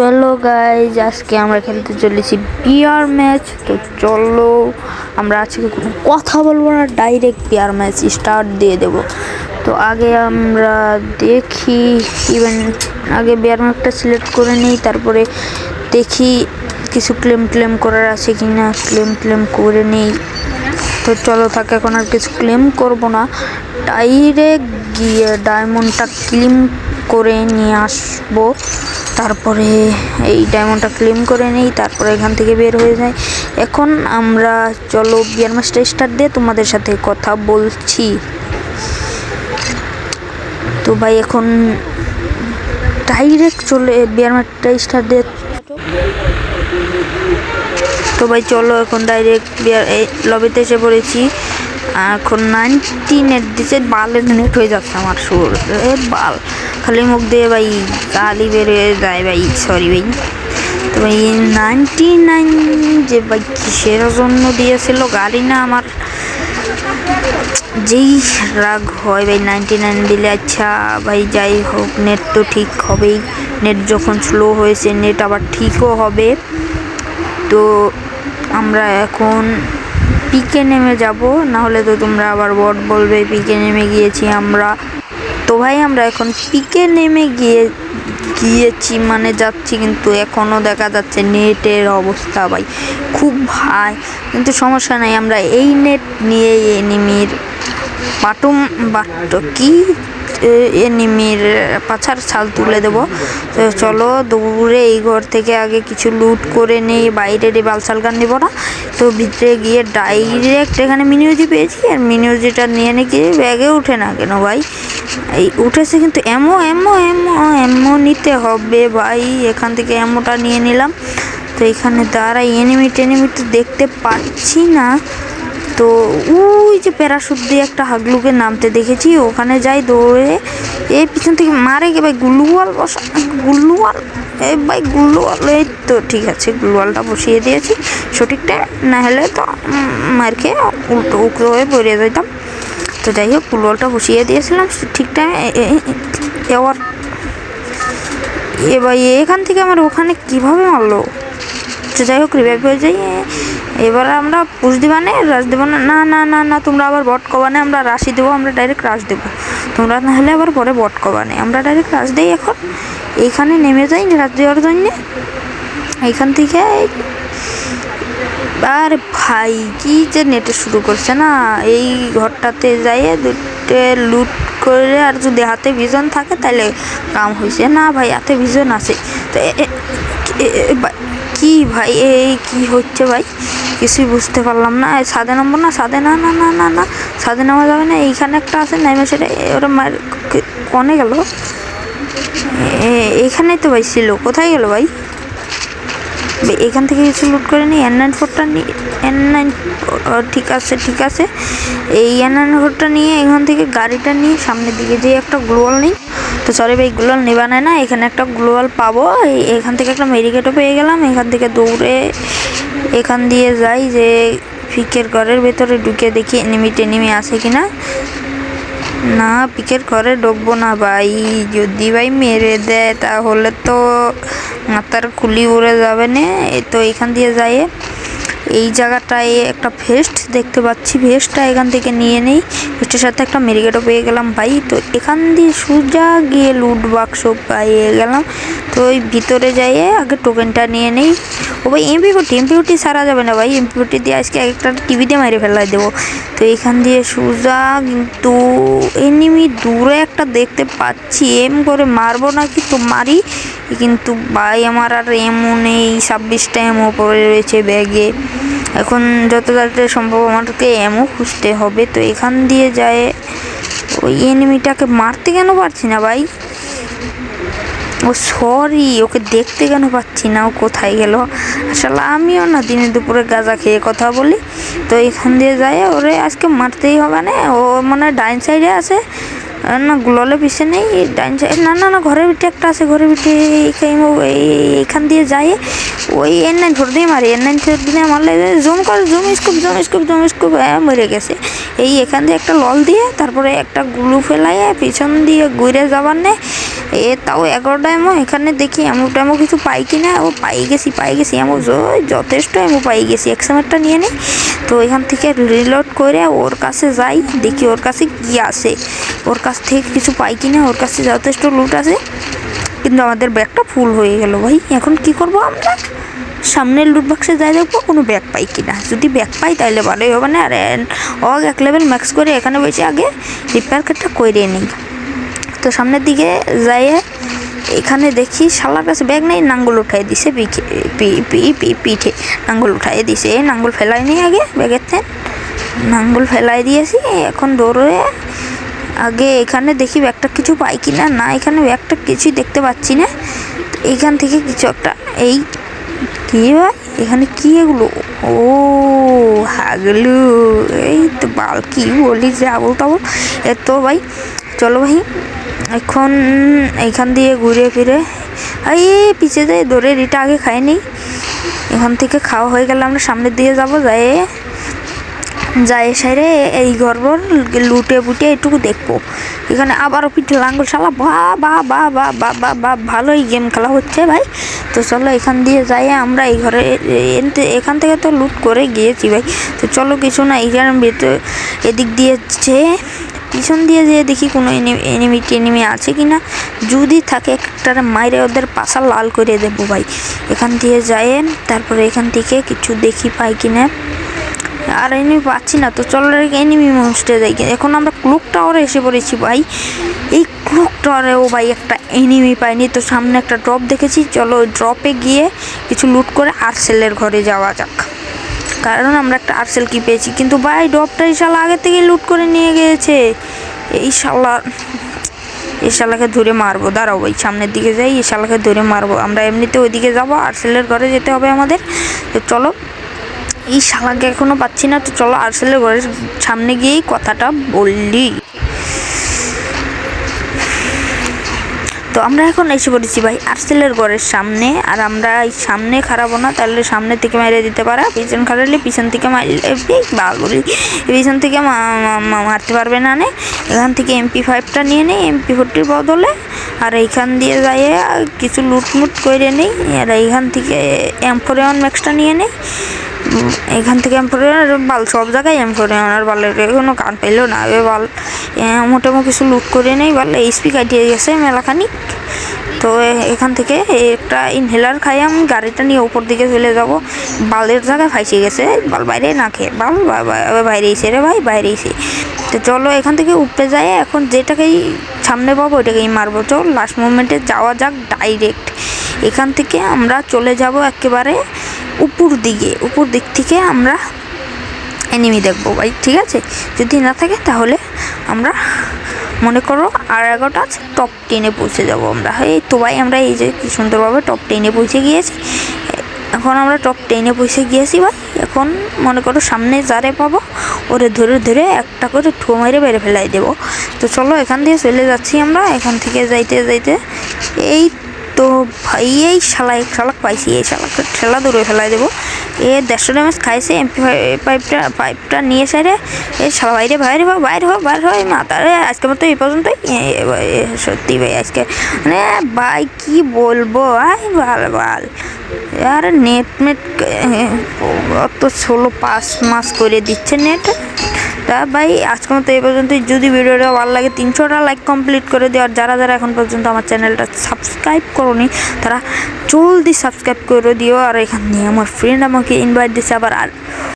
Hello guys, আজকে আমরা খেলতে চলেছি বিয়ার ম্যাচ। তো চলো, আমরা আজকে কোনো কথা বলবো না, ডাইরেক্ট বিয়ার ম্যাচ স্টার্ট দিয়ে দেব। তো আগে আমরা দেখি আগে বিয়ার ম্যাচটা সিলেক্ট করে নিই, তারপরে দেখি কিছু ক্লেম করার আছে কি না। ক্লেম করে নিই। তো চলো থাকে, এখন আর কিছু ক্লেম করব না, ডাইরেক্ট গিয়ে ডায়মন্ডটা ক্লেম করে নিয়ে আসবো। তারপরে এই ডায়মন্ডটা ক্লেম করে নেই, তারপরে এখান থেকে বের হয়ে যাই। এখন আমরা চলো বিয়ার ম্যাচটা স্টার্ট দিয়ে তোমাদের সাথে কথা বলছি। তো ভাই এখন ডাইরেক্ট চলে বিয়ার ম্যাচটা স্টার্ট দিয়ে। তো ভাই চলো, এখন ডাইরেক্ট বিয়ার লবিতে এসে পড়েছি। এখন 90 নেট দিচ্ছে, বালের নেট হয়ে যাচ্ছে আমার সুর বাল, খালি মুখ দিয়ে ভাই গালি বেরিয়ে যায় ভাই, সরি ভাই। তো ভাই 99 যে ভাই কিসের জন্য দিয়েছিল গালি, না আমার যেই রাগ হয় ভাই 99 দিলে। আচ্ছা ভাই যাই হোক, নেট তো ঠিক হবেই, নেট যখন স্লো হয়েছে নেট আবার ঠিকও হবে। তো আমরা এখন পিকে নেমে যাব, না হলে তো তোমরা আবার বট বলবে পিকে নেমে গিয়েছি আমরা। তো ভাই আমরা এখন পিকে নেমে গিয়েছি মানে যাচ্ছি, কিন্তু এখনও দেখা যাচ্ছে নেটের অবস্থা ভাই খুব ভাই। কিন্তু সমস্যা নাই, আমরা এই নেট নিয়ে এনিমির এনিমির পাছার ছাল তুলে দেবো। তো চলো দৌড়ে এই ঘর থেকে আগে কিছু লুট করে নেই, বাইরের এই বালসাল গান নেবো না। তো ভিতরে গিয়ে ডাইরেক্ট এখানে মিনিউজি পেয়েছি, আর মিনিউজিটা নিয়ে নাকি ব্যাগে উঠে না কেন ভাই, এই উঠেছে কিন্তু এমো নিতে হবে ভাই। এখান থেকে এমোটা নিয়ে নিলাম। তো এখানে দ্বারা এনিমি তো দেখতে পাচ্ছি না। তো ওই যে প্যারাশুট দিয়ে একটা হাগলুকে নামতে দেখেছি, ওখানে যাই দৌড়ে, এই পিছন থেকে মারে গে ভাই, গুল্লুয়াল বসা, গুল্লুয়াল ভাই, গুল্লুয়াল। এই তো ঠিক আছে, গুল্লুয়ালটা বসিয়ে দিয়েছি সঠিক টাইম, না হলে তো মার খেয়ে উল্টো হয়ে পড়ে যেতাম। তো যাই হোক, গুল্লুয়ালটা বসিয়ে দিয়েছিলাম ঠিক টাইমে। এবার ভাই এখান থেকে আমার ওখানে কীভাবে মারলো। তো যাই হোক, রিভাইভ হয়ে যাই। এবার আমরা পুশ দিবানে, রাশ দেবো না, না না না না তোমরা আবার বট কবানে, আমরা রাশি দেবো, আমরা ডাইরেক্ট রাশ দেবো। তোমরা না হলে আবার পরে বট কবানে, আমরা ডাইরেক্ট রাশ দিই। এখন এইখানে নেমে যাই রাশ দেওয়ার জন্যে এইখান থেকে। আর ভাই কি যে নেটে শুরু করছে না, এই ঘরটাতে যাইয়ে দুটো লুট করে, আর যদি হাতে ভিজন থাকে তাহলে কাম হয়েছে। না ভাই হাতে ভিজন আছে। তো কি ভাই এই কি হচ্ছে ভাই, কিছুই বুঝতে পারলাম না। সাদে নামবো না, সাদে না না না না না সাদে নামা যাবে না। এইখানে একটা আছে নাইমে, সেটা ওরা মার কনে গেল, এইখানেই তো ভাই ছিল, কোথায় গেল ভাই। এখান থেকে কিছু লুট করে নিই, N94টা নিই, N9 ঠিক আছে। এই N94টা নিয়ে এখান থেকে গাড়িটা নিয়ে সামনের দিকে যেয়ে একটা গ্লোয়াল নিই। তো সরি ভাই, গ্লোয়াল নেবা না, এখানে একটা গ্লোয়াল পাবো। এখান থেকে একটা মেডিকেটও পেয়ে গেলাম। এখান থেকে দৌড়ে এখান দিয়ে যাই, যে পিকের ঘরের ভেতরে ঢুকে দেখি এনিমি আছে কিনা। না, পিকের ঘরে ঢুকবো না ভাই, যদি ভাই মেরে দেয় তাহলে তো মাথার খুলি উড়ে যাবে না। তো এখান দিয়ে যাই, এই জায়গাটায় একটা ভেস্ট দেখতে পাচ্ছি, ভেস্টটা এখান থেকে নিয়ে নেই। ভেস্টের সাথে একটা মেরিগেটও পেয়ে গেলাম ভাই। তো এখান দিয়ে সোজা গিয়ে লুট বাক্স পেয়ে গেলাম। তো ওই ভিতরে যাইয়ে আগে টোকেনটা নিয়ে নেই। ও ভাই এমপি40 সারা যাবে না ভাই, এমপি40 দিয়ে আজকে একটা টিভি দিয়ে মেরে ফেলাই দেবো। তো এখান দিয়ে সোজা, কিন্তু এনিমি দূরে একটা দেখতে পাচ্ছি, এম করে মারবো নাকি তো মারি, কিন্তু ভাই আমার আর এমও নেই, 26টা এমও পড়ে রয়েছে ব্যাগে। এখন যত তাড়াতাড়ি সম্ভব আমাদেরকে এমও খুঁজতে হবে। তো এখান দিয়ে যায়, ওই এনিমিটাকে মারতে কেন পারছি না ভাই, ও সরি, ওকে দেখতে কেন পাচ্ছি না, ও কোথায় গেল। আসলে আমিও না দিনে দুপুরে গাঁজা খেয়ে কথা বলি। তো এখান দিয়ে যায়, ওরে আজকে মারতেই হবে না। ও মানে ডাইন সাইডে আছে না, গ্লোলে পিছে নেই, ডাইন সাইড না না না ঘরের ভিতরে একটা আছে, ঘরের ভিতরে এইখান দিয়ে যায়, ওই N94 দিয়ে মারি, N94 দিয়ে মারলে জুম স্কোপ মরে গেছে। এই এখান দিয়ে একটা লল দিয়ে, তারপরে একটা গ্লু ফেলাইয়ে পিছন দিয়ে ঘুরে যাবার নেই, তাও 11টা এমো। এখানে দেখি এমো কিছু পাই কিনা। ও পাই গেছি এমো, যথেষ্ট এমো পাই গেছি। এক্সএমআরটা নিয়ে নিই। তো এখান থেকে রিলোড করে ওর কাছে যাই, দেখি ওর কাছে কি আছে, ওর কাছ থেকে কিছু পাই কিনা। ওর কাছে যথেষ্ট লুট আছে, কিন্তু আমাদের ব্যাগটা ফুল হয়ে গেল ভাই। এখন কি করব আমরা? সামনের লুট বক্সে যাই, দেখবো কোনো ব্যাগ পাই কিনা। যদি ব্যাগ পাই তাহলে ভালোই হবে না। আর এক লেভেল ম্যাক্স করে এখানে বসে আগে রিপেয়ার কাটটা করে নিই। তো সামনের দিকে যাই, এখানে দেখি শালার কাছে ব্যাগ নেই, নাঙ্গল উঠাই দিছে পিঠে নাঙ্গল উঠাই দিছে। নাঙ্গল ফেলাই নি আগে ব্যাগের থেকে, নাঙ্গল ফেলাই দিয়েছি। এখন দৌড়ে আগে এখানে দেখি ব্যাগটা কিছু পাই কিনা। না, এখানে ব্যাগটা কিছুই দেখতে পাচ্ছি না। এখান থেকে কিছু একটা, এই কি ভাই এখানে কি এগুলো? ও হাগলু, এই তো বাল কি বলি যে আবল তাবল। তো ভাই চলো ভাই, এখন এখান দিয়ে ঘুরে ফিরে এই পিছিয়ে যাই, দৌড়ে রিটা আগে খাই নেই। এখান থেকে খাওয়া হয়ে গেলে আমরা সামনের দিকে যাবো। যাই সাইরে এই গর্বর লুটে বুটে এটুকু দেখবো। এখানে আবারও পিঠে লাঙ্গল, শালা বা ভালোই গেম খেলা হচ্ছে ভাই। তো চলো এখান দিয়ে যাই আমরা এই ঘরে। এখান থেকে তো লুট করে গিয়েছি ভাই। তো চলো কিছু না, এইখানে ভেতর এদিক দিয়ে পিছন দিয়ে যেয়ে দেখি কোনো এনিমি আছে কি না। যদি থাকে একটা মাইরে ওদের পাশা লাল করে দেবো ভাই। এখান দিয়ে যায়, তারপরে এখান থেকে কিছু দেখি পাই কিনা। আর এনিমি পাচ্ছি না, তো চলো এনিমি মনস্টে যাই। এখন আমরা ক্লক টাওয়ারে এসে পড়েছি ভাই। এই ক্লক টাওয়ারেও ভাই একটা এনিমি পাইনি। তো সামনে একটা ড্রপ দেখেছি, চলো ওই ড্রপে গিয়ে কিছু লুট করে আর্সেলের ঘরে যাওয়া যাক। কারণ আমরা একটা আর্সেল কি পেয়েছি, কিন্তু ভাই ড্রপটা এই শালা আগে থেকে লুট করে নিয়ে গিয়েছে। এই শালাকে ধরে মারবো, দাঁড়াও ভাই সামনের দিকে যাই, এই শালাকে ধরে মারবো। আমরা এমনিতে ওইদিকে যাবো, আর্সেলের ঘরে যেতে হবে আমাদের। তো চলো, এই শালাকে এখনো পাচ্ছি না। তো চলো আর্সেলের ঘরের সামনে গিয়েই কথাটা বললি। তো আমরা এখন এসে পড়েছি ভাই আর্সেলের ঘরের সামনে। আর আমরা এই সামনে খারাপও না, তাহলে সামনে থেকে মেরে দিতে পারা, পিছন খারালে পিছন থেকে মারলে বলি পিছন থেকে মারতে পারবে না। এখান থেকে MP5টা নিয়ে নেই MP40 বদলে। আর এইখান দিয়ে যাই কিছু লুটমুট করে নেই। আর এইখান থেকে M41 ম্যাক্সটা নিয়ে নেই। এখান থেকে M41 বাল, সব জায়গায় M41 আর বালের কোনো কান পাইলো না। বাল মোটামুটি কিছু লুট করে নেই। বাল HP কাটিয়ে গেছে মেলাখানি। তো এখান থেকে একটা ইনহেলার খাই, আমি গাড়িটা নিয়ে উপর দিকে চলে যাব। বালের জায়গায় ফাইসে গেছে, বাল বাইরে না খেয়ে বাল বাইরে এসে রে ভাই, বাইরে এসে। তো চলো এখান থেকে উপরে যায়, এখন যেটাকেই সামনে পাবো ওইটাকেই মারবো। চল লাস্ট মোমেন্টে যাওয়া যাক ডাইরেক্ট। এখান থেকে আমরা চলে যাব একেবারে উপর দিক থেকে আমরা এনিমি দেখবো ভাই, ঠিক আছে? যদি না থাকে তাহলে আমরা মনে করো আর 11টা টপ 10-এ পৌঁছে যাবো আমরা। এই তো ভাই আমরা এই যে কি সুন্দরভাবে টপ 10-এ পৌঁছে গিয়েছি। এখন আমরা টপ 10-এ পৌঁছে গিয়েছি ভাই। এখন মনে করো সামনে যারে পাবো ওরে ধরে একটা করে ঠো মেরে বেড়ে ফেলাই দেবো। তো চলো এখান দিয়ে চলে যাচ্ছি আমরা। এখান থেকে যাইতে এই তো ভাই এই শালাক পাইছি, এই শালাকে ঠেলা দূরে ফেলাই দেবো। 150 ড্যামেজ খাইছে। MP5টা নিয়ে সাইরে এই শালা বাইরে হয় মাথারে। আজকে মতো এই পর্যন্তই। সত্যি ভাই আজকে মানে ভাই কি বলবো, ভাল আর নেট অত 5 মাস করে দিচ্ছে নেট। তা ভাই আজকের মতো এই পর্যন্ত। যদি ভিডিওটা ভালো লাগে 300টা লাইক কমপ্লিট করে দিও। আর যারা এখন পর্যন্ত আমার চ্যানেলটা সাবস্ক্রাইব করোনি তারা জলদি সাবস্ক্রাইব করে দিও। আর এখান নিয়ে আমার ফ্রেন্ড আমাকে ইনভাইট দিচ্ছে আবার। আর